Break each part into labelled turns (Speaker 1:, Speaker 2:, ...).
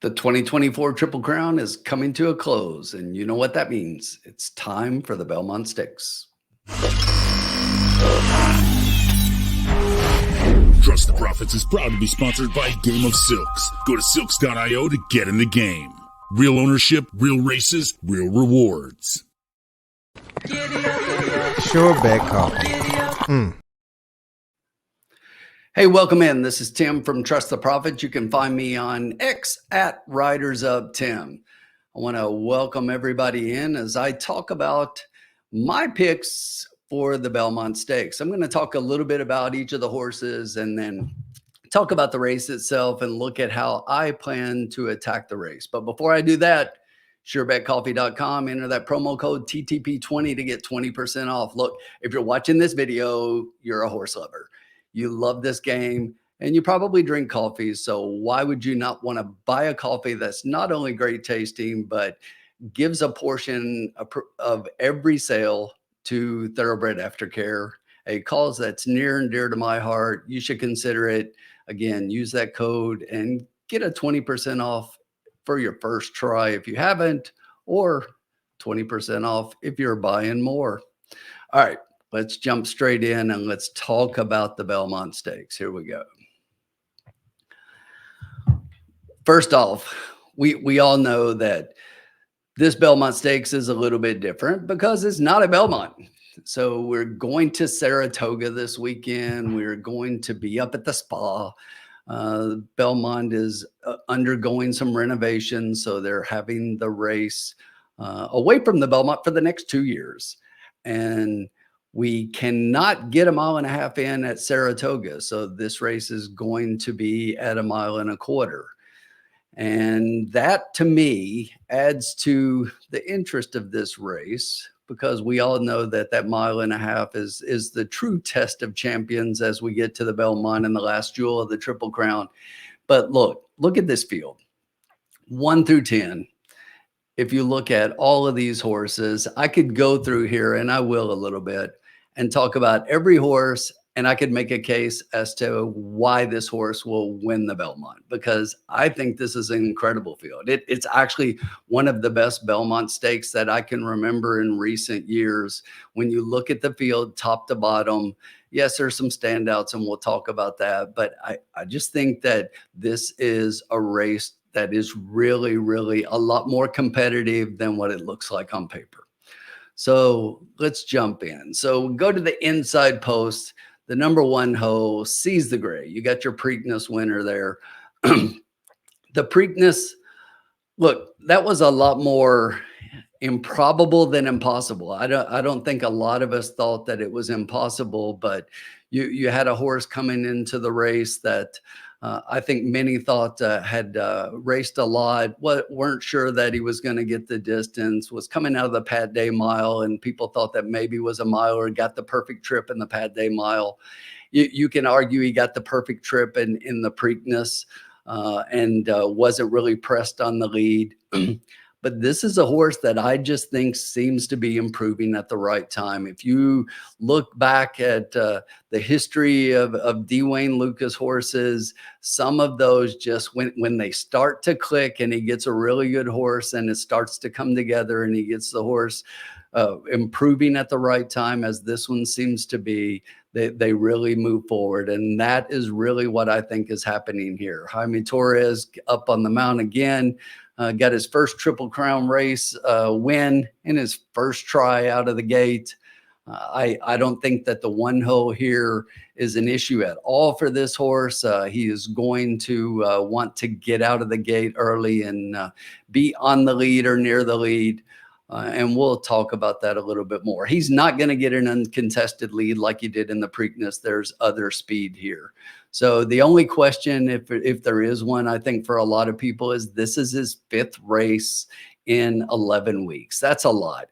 Speaker 1: The 2024 Triple Crown is coming to a close, and you know what that means. It's time for the Belmont Stakes.
Speaker 2: Trust the Profits is proud to be sponsored by Game of Silks. Go to silks.io to get in the game. Real ownership, real races, real rewards.
Speaker 3: Sure bet coffee.
Speaker 1: Hey, welcome in. This is Tim from Trust the Profits. You can find me on X at RidersUpTim. I want to welcome everybody in as I talk about my picks for the Belmont Stakes. I'm going to talk a little bit about each of the horses and then talk about the race itself and look at how I plan to attack the race. But before I do that, surebetcoffee.com, enter that promo code TTP20 to get 20% off. Look, if you're watching this video, you're a horse lover. You love this game and you probably drink coffee. So why would you not want to buy a coffee that's not only great tasting, but gives a portion of every sale to Thoroughbred Aftercare, a cause that's near and dear to my heart. You should consider it. Again, use that code and get a 20% off for your first try if you haven't, or 20% off if you're buying more. All right. Let's jump straight in and let's talk about the Belmont Stakes. Here we go. First off, we all know that this Belmont Stakes is a little bit different because it's not a Belmont. So we're going to Saratoga this weekend. We're going to be up at the spa. Belmont is undergoing some renovations, so they're having the race away from the Belmont for the next 2 years. And we cannot get 1.5 miles in at Saratoga. So this race is going to be at 1.25 miles. And that to me adds to the interest of this race, because we all know that 1.5 miles is the true test of champions as we get to the Belmont and the last jewel of the Triple Crown. But look at this field, 1 through 10. If you look at all of these horses, I could go through here, and I will a little bit, and talk about every horse, and I could make a case as to why this horse will win the Belmont, because I think this is an incredible field. It's actually one of the best Belmont Stakes that I can remember in recent years. When you look at the field top to bottom, yes, there's some standouts, and we'll talk about that, but I just think that this is a race that is really, really a lot more competitive than what it looks like on paper. So let's jump in. So go to the inside post. The number 1 hoe, Seize the Gray. You got your Preakness winner there. The Preakness, look, that was a lot more improbable than impossible. I don't think a lot of us thought that it was impossible, but you had a horse coming into the race that I think many thought had raced a lot, weren't sure that he was going to get the distance, was coming out of the Pat Day Mile, and people thought that maybe was a mile or got the perfect trip in the Pat Day Mile. You can argue he got the perfect trip in the Preakness and wasn't really pressed on the lead. But this is a horse that I just think seems to be improving at the right time. If you look back at the history of Dwayne Lucas horses, some of those just when they start to click and he gets a really good horse and it starts to come together and he gets the horse improving at the right time, as this one seems to be, they really move forward. And that is really what I think is happening here. Jaime Torres up on the mount again. Got his first Triple Crown race win in his first try out of the gate. I don't think that the 1 hole here is an issue at all for this horse. He is going to want to get out of the gate early and be on the lead or near the lead. And we'll talk about that a little bit more. He's not going to get an uncontested lead like he did in the Preakness. There's other speed here. So the only question, if there is one, I think for a lot of people, is this is his 5th race in 11 weeks. That's a lot.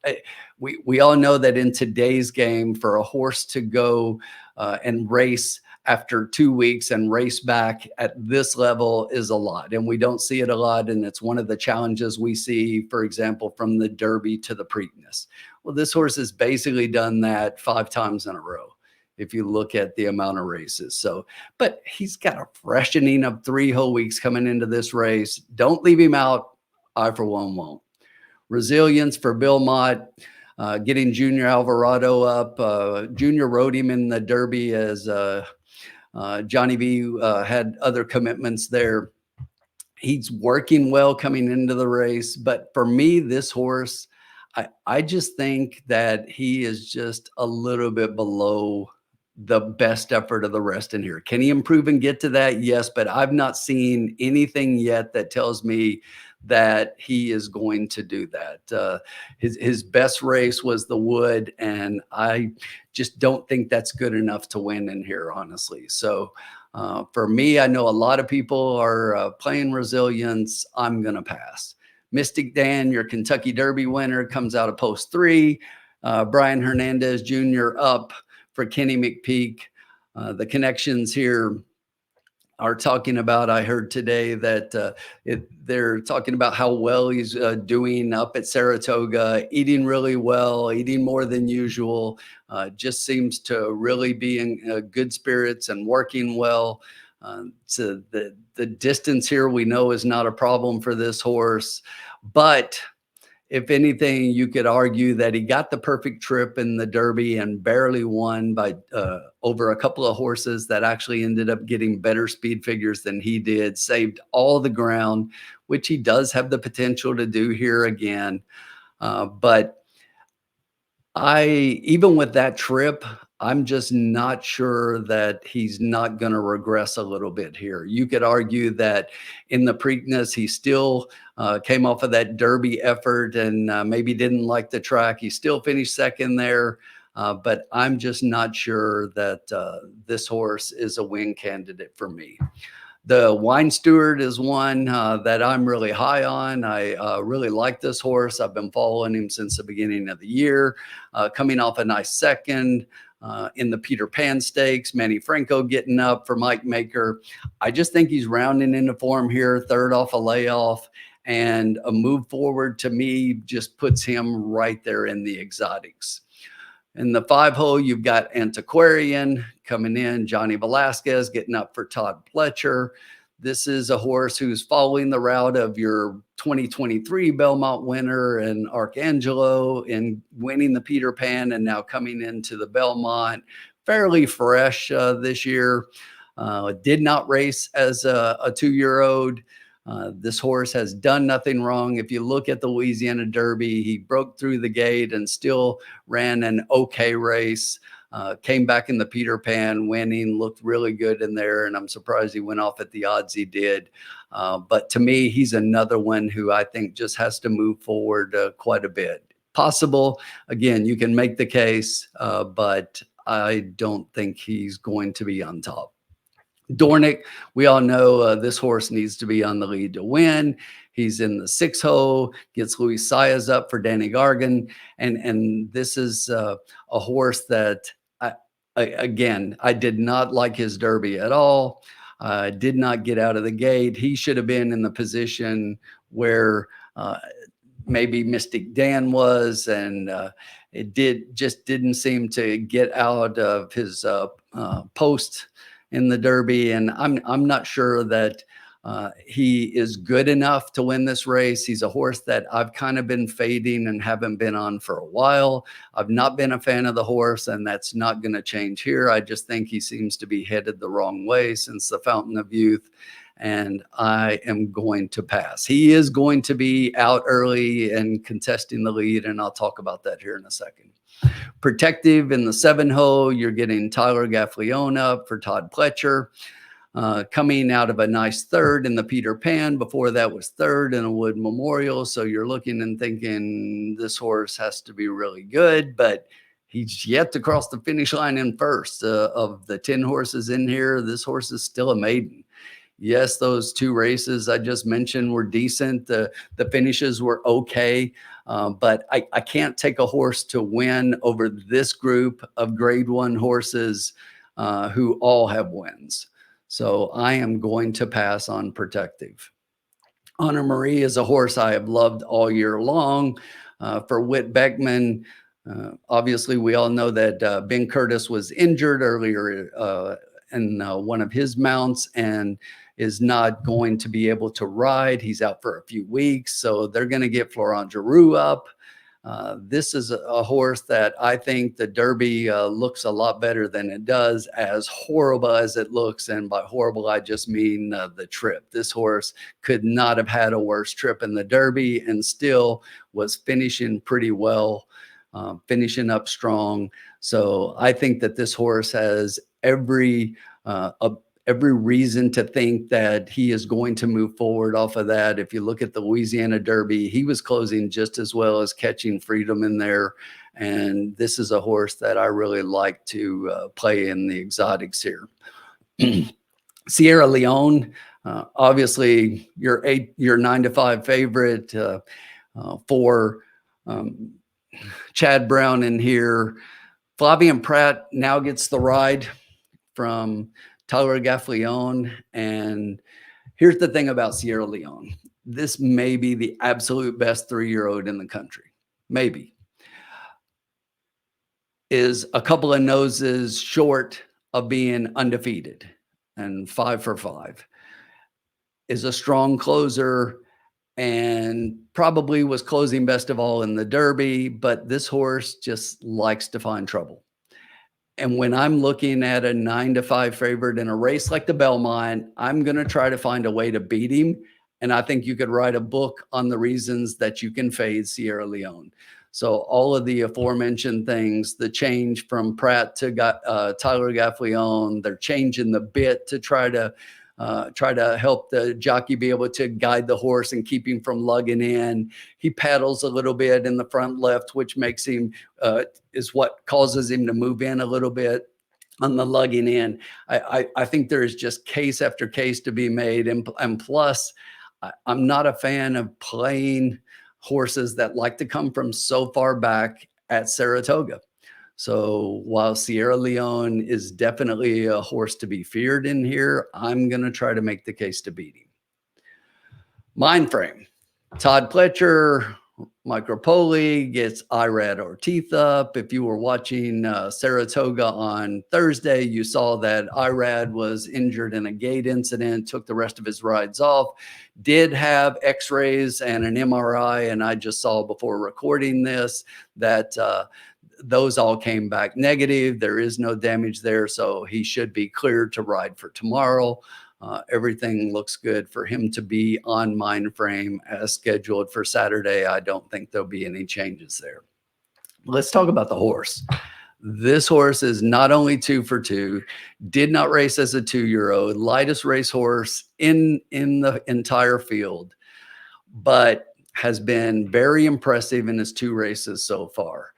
Speaker 1: We all know that in today's game, for a horse to go and race after 2 weeks and race back at this level is a lot. And we don't see it a lot. And it's one of the challenges we see, for example, from the Derby to the Preakness. Well, this horse has basically done that 5 times in a row. if you look at the amount of races. So, but he's got a freshening of 3 whole weeks coming into this race. Don't leave him out. I, for one, won't. Resilience for Belmont, getting Junior Alvarado up. Junior rode him in the Derby as Johnny V had other commitments there. He's working well coming into the race. But for me, this horse, I just think that he is just a little bit below the best effort of the rest in here. Can he improve and get to that? Yes, but I've not seen anything yet that tells me that he is going to do that. His best race was the Wood, and I just don't think that's good enough to win in here, honestly. So for me, I know a lot of people are playing Resilience. I'm going to pass. Mystic Dan, your Kentucky Derby winner, comes out of post 3. Brian Hernandez Jr. up for Kenny McPeak. The connections here are talking about, I heard today that they're talking about how well he's doing up at Saratoga, eating really well, eating more than usual, just seems to really be in good spirits and working well. So the distance here we know is not a problem for this horse, but if anything, you could argue that he got the perfect trip in the Derby and barely won by over a couple of horses that actually ended up getting better speed figures than he did, saved all the ground, which he does have the potential to do here again. But even with that trip, I'm just not sure that he's not going to regress a little bit here. You could argue that in the Preakness, he still came off of that Derby effort and maybe didn't like the track. He still finished second there, but I'm just not sure that this horse is a win candidate for me. The Wine Steward is one that I'm really high on. I really like this horse. I've been following him since the beginning of the year, coming off a nice second in the Peter Pan Stakes. Manny Franco getting up for Mike Maker. I just think he's rounding into form here, third off a layoff, and a move forward to me just puts him right there in the exotics. In the 5-hole, you've got Antiquarian coming in, Johnny Velasquez getting up for Todd Pletcher. This is a horse who's following the route of your 2023 Belmont winner and Arcangelo in winning the Peter Pan and now coming into the Belmont. Fairly fresh this year. Did not race as a 2-year-old. This horse has done nothing wrong. If you look at the Louisiana Derby, he broke through the gate and still ran an okay race. Came back in the Peter Pan, winning, looked really good in there, and I'm surprised he went off at the odds he did. But to me, he's another one who I think just has to move forward quite a bit. Possible, again, you can make the case, but I don't think he's going to be on top. Dornick, we all know this horse needs to be on the lead to win. He's in the 6-hole, gets Luis Saez up for Danny Gargan. And this is a horse that, again, I did not like his Derby at all. Did not get out of the gate. He should have been in the position where maybe Mystic Dan was, and it didn't seem to get out of his post in the Derby, and I'm not sure that he is good enough to win this race. He's a horse that I've kind of been fading and haven't been on for a while. I've not been a fan of the horse, and that's not going to change here. I just think he seems to be headed the wrong way since the Fountain of Youth, and I am going to pass. He is going to be out early and contesting the lead, and I'll talk about that here in a second. Protective in the 7-hole, you're getting Tyler Gaffleone up for Todd Pletcher, coming out of a nice third in the Peter Pan. Before that was third in a Wood Memorial. So you're looking and thinking this horse has to be really good, but he's yet to cross the finish line in first. Of the 10 horses in here, this horse is still a maiden. Yes, those 2 races I just mentioned were decent. The finishes were okay. But I can't take a horse to win over this group of grade 1 horses who all have wins. So I am going to pass on Protective. Honor Marie is a horse I have loved all year long. For Whit Beckman, Obviously, we all know that Ben Curtis was injured earlier in one of his mounts and is not going to be able to ride. He's out for a few weeks, so they're going to get Florent Giroux up. This is a horse that I think the Derby looks a lot better than it does, as horrible as it looks. And by horrible, I just mean the trip. This horse could not have had a worse trip in the Derby and still was finishing pretty well, finishing up strong. So I think that this horse has every reason to think that he is going to move forward off of that. If you look at the Louisiana Derby, he was closing just as well as Catching Freedom in there. And this is a horse that I really like to play in the exotics here. Sierra Leone, obviously your 9-5 favorite for Chad Brown in here. Flavien Prat now gets the ride from Tyler Gaffalione. And here's the thing about Sierra Leone. This may be the absolute best 3-year-old in the country. Maybe. Is a couple of noses short of being undefeated and 5 for 5. Is a strong closer and probably was closing best of all in the Derby, but this horse just likes to find trouble. And when I'm looking at a 9-5 favorite in a race like the Belmont, I'm going to try to find a way to beat him. And I think you could write a book on the reasons that you can fade Sierra Leone. So all of the aforementioned things, the change from Pratt to Tyler Gaffalione, they're changing the bit to try to help the jockey be able to guide the horse and keep him from lugging in. He paddles a little bit in the front left, which makes him, is what causes him to move in a little bit on the lugging in. I think there is just case after case to be made. And plus, I'm not a fan of playing horses that like to come from so far back at Saratoga. So while Sierra Leone is definitely a horse to be feared in here, I'm going to try to make the case to beat him. Mind frame. Todd Pletcher, Micropoli gets Irad Ortiz up. If you were watching Saratoga on Thursday, you saw that Irad was injured in a gait incident, took the rest of his rides off, did have x-rays and an MRI, and I just saw before recording this that those all came back negative. There is no damage there, so he should be cleared to ride for tomorrow. Everything looks good for him to be on mind frame as scheduled for Saturday. I don't think there'll be any changes there. Let's talk about the horse. This horse is not only 2 for 2, did not race as a 2-year-old, lightest race horse in the entire field, but has been very impressive in his 2 races so far.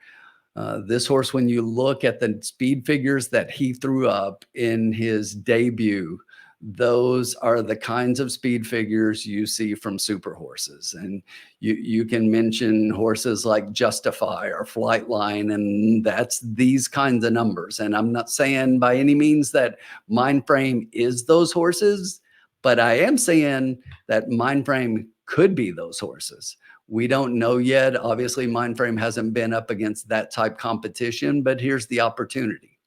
Speaker 1: This horse, when you look at the speed figures that he threw up in his debut, those are the kinds of speed figures you see from super horses. And you can mention horses like Justify or Flightline, and that's these kinds of numbers. And I'm not saying by any means that Mindframe is those horses, but I am saying that Mindframe could be those horses. We don't know yet. Obviously, Mindframe hasn't been up against that type competition, but here's the opportunity.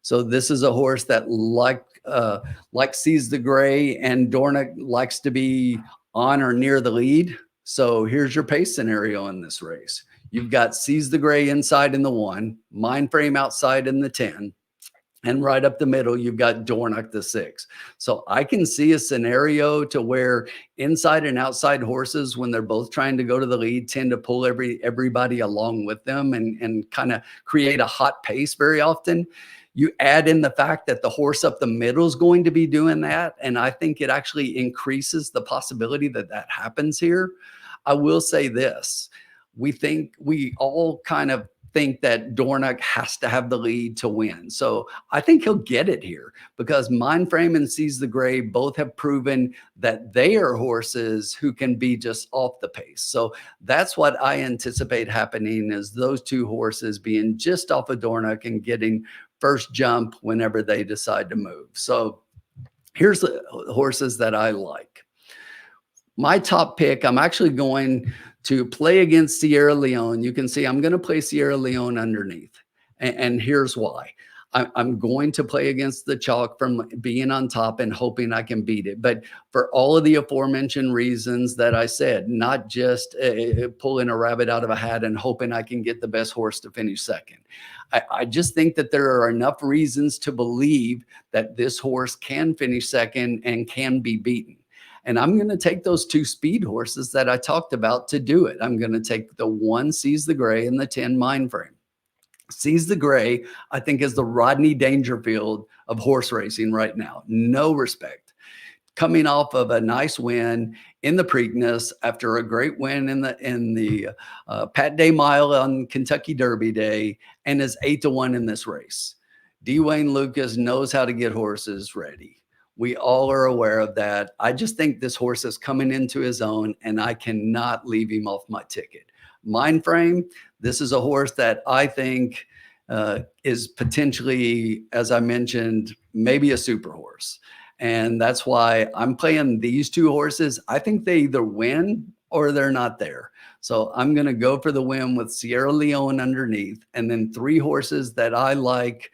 Speaker 1: So this is a horse that like Seize the Gray, and Dornoch likes to be on or near the lead. So here's your pace scenario in this race. You've got Seize the Gray inside in the 1, Mindframe outside in the 10, and right up the middle, you've got Dornoch the 6. So I can see a scenario to where inside and outside horses, when they're both trying to go to the lead, tend to pull everybody along with them and kind of create a hot pace very often. You add in the fact that the horse up the middle is going to be doing that, and I think it actually increases the possibility that that happens here. I will say this. We all kind of think that Dornoch has to have the lead to win. So I think he'll get it here because Mindframe and Seize the Gray both have proven that they are horses who can be just off the pace. So that's what I anticipate happening, is those 2 horses being just off of Dornoch and getting first jump whenever they decide to move. So here's the horses that I like. My top pick, I'm actually going to play against Sierra Leone, you can see I'm going to play Sierra Leone underneath. And here's why. I'm going to play against the chalk from being on top and hoping I can beat it. But for all of the aforementioned reasons that I said, not just pulling a rabbit out of a hat and hoping I can get the best horse to finish second. I just think that there are enough reasons to believe that this horse can finish second and can be beaten. And I'm going to take those 2 speed horses that I talked about to do it. I'm going to take the 1 Seize the Gray and the 10 Mind Frame. Seize the Gray, I think, is the Rodney Dangerfield of horse racing right now. No respect. Coming off of a nice win in the Preakness after a great win in the Pat Day Mile on Kentucky Derby Day, and is 8-1 in this race. Dwayne Lucas knows how to get horses ready. We all are aware of that. I just think this horse is coming into his own, and I cannot leave him off my ticket. Mind Frame, this is a horse that I think is potentially, as I mentioned, maybe a super horse. And that's why I'm playing these 2 horses. I think they either win or they're not there. So I'm going to go for the win with Sierra Leone underneath. And then 3 horses that I like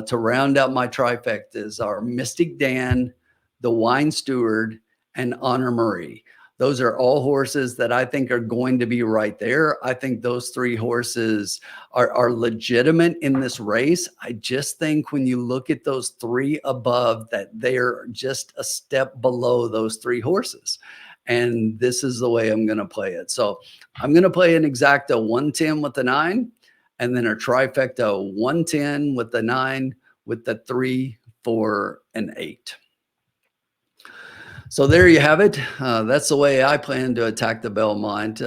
Speaker 1: to round out my trifectas are Mystic Dan, the Wine Steward, and Honor Marie. Those are all horses that I think are going to be right there. I think those 3 horses are legitimate in this race. I just think when you look at those 3 above, that they're just a step below those 3 horses. And this is the way I'm going to play it. So I'm going to play an exacta 110 with the 9, and then a trifecta 110 with the 9, with the 3, 4, and 8. So there you have it. That's the way I plan to attack the Belmont.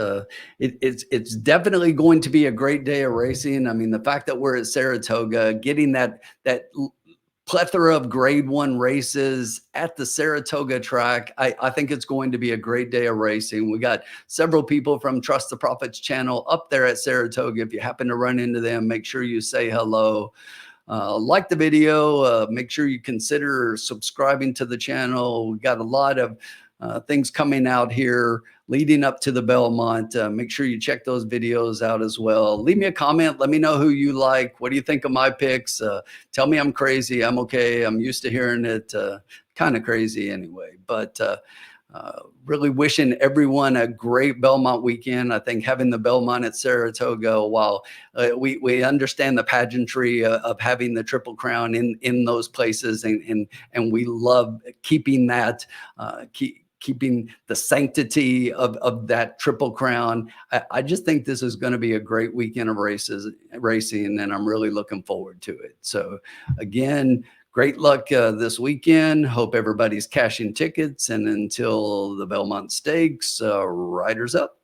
Speaker 1: It's definitely going to be a great day of racing. I mean, the fact that we're at Saratoga, getting that plethora of grade 1 races at the Saratoga track, I think it's going to be a great day of racing. We got several people from Trust the Profits channel up there at Saratoga. If you happen to run into them, make sure you say hello. Like the video, make sure you consider subscribing to the channel. We got a lot of things coming out here leading up to the Belmont. Make sure you check those videos out as well. Leave me a comment. Let me know who you like. What do you think of my picks? Tell me I'm crazy. I'm okay. I'm used to hearing it. Kind of crazy anyway. But really wishing everyone a great Belmont weekend. I think having the Belmont at Saratoga, while we understand the pageantry of having the Triple Crown in those places, and we love keeping that, keeping the sanctity of that Triple Crown. I just think this is going to be a great weekend of racing, and I'm really looking forward to it. So again, great luck this weekend. Hope everybody's cashing tickets. And until the Belmont Stakes, riders up.